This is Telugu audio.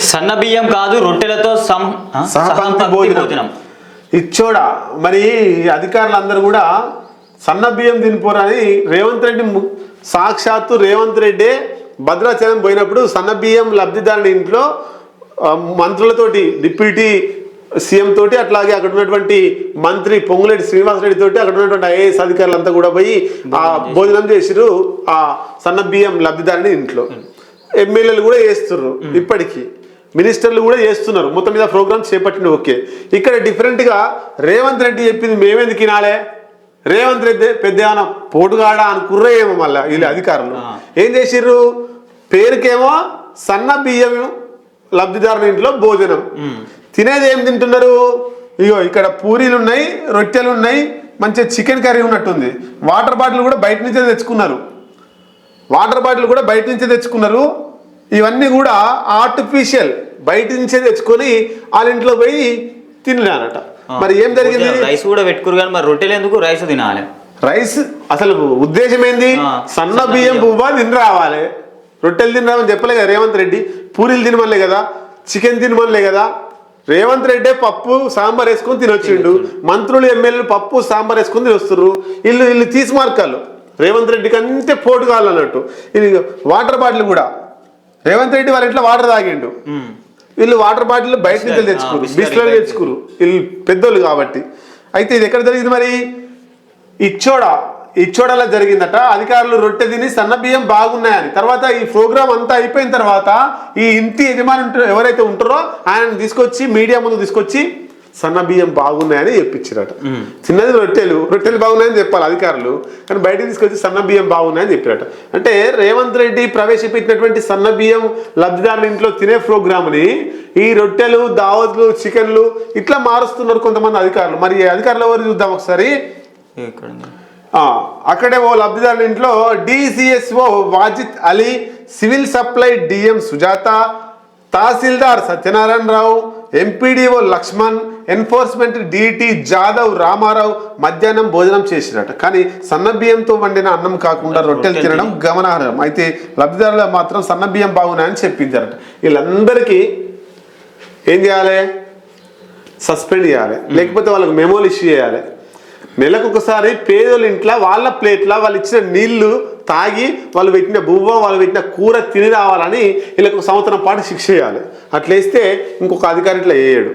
సన్న బియ్యం కాదు రొట్టెలతో సహపంక్తి భోజనం ఇచ్చోడా. మరి అధికారులందరూ కూడా సన్న బియ్యం తినిపోరని రేవంత్ రెడ్డి సాక్షాత్తు రేవంత్ రెడ్డి భద్రాచలం పోయినప్పుడు సన్న బియ్యం లబ్ధిదారుని ఇంట్లో మంత్రులతోటి డిప్యూటీ సీఎం తోటి అట్లాగే అక్కడ ఉన్నటువంటి మంత్రి పొంగులేటి శ్రీనివాసరెడ్డి తోటి అక్కడ ఉన్నటువంటి ఐఏఎస్ అధికారులంతా కూడా పోయి ఆ భోజనం చేసిరు ఆ సన్న బియ్యం లబ్ధిదారుని ఇంట్లో. ఎమ్మెల్యేలు కూడా చేస్తున్నారు, ఇప్పటికీ మినిస్టర్లు కూడా చేస్తున్నారు. మొత్తం మీద ప్రోగ్రామ్స్ చేపట్టింది. ఓకే, ఇక్కడ డిఫరెంట్గా రేవంత్ రెడ్డి చెప్పింది మేమెందుకు వినాలే, రేవంత్ రెడ్డి పెద్ద ఏమైనా పోటుగాడా అనుకుర్రే ఏమో. మళ్ళీ వీళ్ళు అధికారులు ఏం చేసిర్రు, పేరుకేమో సన్న బియ్యం లబ్ధిదారుని ఇంట్లో భోజనం, తినేది ఏం తింటున్నారు, ఇగో ఇక్కడ పూరీలు ఉన్నాయి, రొట్టెలు ఉన్నాయి, మంచిగా చికెన్ కర్రీ ఉన్నట్టుంది. వాటర్ బాటిల్ కూడా బయట నుంచే తెచ్చుకున్నారు, ఇవన్నీ కూడా ఆర్టిఫిషియల్ బయట నుంచే తెచ్చుకొని వాళ్ళ ఇంట్లో పోయి తినలేనట. మరి ఏం జరిగింది, రైస్ కూడా పెట్టుకురు కానీ మరి రొట్టెలు ఎందుకు, రైస్ తినాలి. రైస్ అసలు ఉద్దేశం ఏంది, సన్న బియ్యం పువ్వా తిని రావాలి, రొట్టెలు తినరామని చెప్పలే కదా రేవంత్ రెడ్డి, పూరీలు తినమనిలే కదా, చికెన్ తినమనిలే కదా. రేవంత్ రెడ్డి పప్పు సాంబార్ వేసుకొని తినొచ్చిండు, మంత్రులు ఎమ్మెల్యేలు పప్పు సాంబార్ వేసుకొని తినొస్తున్నారు. వీళ్ళు తీసి మార్కాలు రేవంత్ రెడ్డికి అంతే పోటు కావాలన్నట్టు. ఇది వాటర్ బాటిల్ కూడా రేవంత్ రెడ్డి వాళ్ళ ఇంట్లో వాటర్ తాగిండు, వీళ్ళు వాటర్ బాటిల్ బయట నుంచి తెచ్చుకోరు, బిస్లరీ తెచ్చుకోరు, వీళ్ళు పెద్దోళ్ళు కాబట్టి. అయితే ఇది ఎక్కడ జరిగింది మరి, ఇచ్చోడలా జరిగిందట. అధికారులు రొట్టె తిని సన్న బియ్యం బాగున్నాయని, తర్వాత ఈ ప్రోగ్రామ్ అంతా అయిపోయిన తర్వాత ఈ ఇంటి యజమాని ఎవరైతే ఉంటారో ఆయన తీసుకొచ్చి మీడియా ముందు తీసుకొచ్చి సన్న బియ్యం బాగున్నాయని చెప్పించారట. చిన్నది రొట్టెలు బాగున్నాయని చెప్పాలి అధికారులు, కానీ బయటకు తీసుకొచ్చి సన్న బియ్యం బాగున్నాయని చెప్పారట. అంటే రేవంత్ రెడ్డి ప్రవేశపెట్టినటువంటి సన్న బియ్యం లబ్ధిదారుల ఇంట్లో తినే ప్రోగ్రామ్ని ఈ రొట్టెలు, దావత్లు, చికెన్లు ఇట్లా మారుస్తున్నారు కొంతమంది అధికారులు. మరి అధికారులు ఎవరు చూద్దాం ఒకసారి. అక్కడే ఓ లబ్ధిదారుల ఇంట్లో DCSO Wajid Ali, civil supply DM Sujatha, tahsildar Satyanarayana Rao, MPDO Lakshman, enforcement DT Jadhav Rama Rao మధ్యాహ్నం భోజనం చేసిరట. కానీ సన్న బియ్యంతో వండిన అన్నం కాకుండా రొట్టెలు తినడం గమనార్హం. అయితే లబ్ధిదారులు మాత్రం సన్న బియ్యం బాగున్నాయని చెప్పించారట. వీళ్ళందరికీ ఏం చేయాలి, సస్పెండ్ చేయాలి, లేకపోతే వాళ్ళకి మెమోలు ఇష్యూ చేయాలి. నెలకు ఒకసారి పేదోళ్ళ ఇంట్లో వాళ్ళ ప్లేట్ల వాళ్ళు ఇచ్చిన నీళ్లు తాగి వాళ్ళు పెట్టిన బువ్వ, వాళ్ళు పెట్టిన కూర తిని రావాలని వీళ్ళకి 1 సంవత్సరం పాటు శిక్ష చేయాలి. అట్లేస్తే ఇంకొక అధికారి ఇట్లా వేయడు.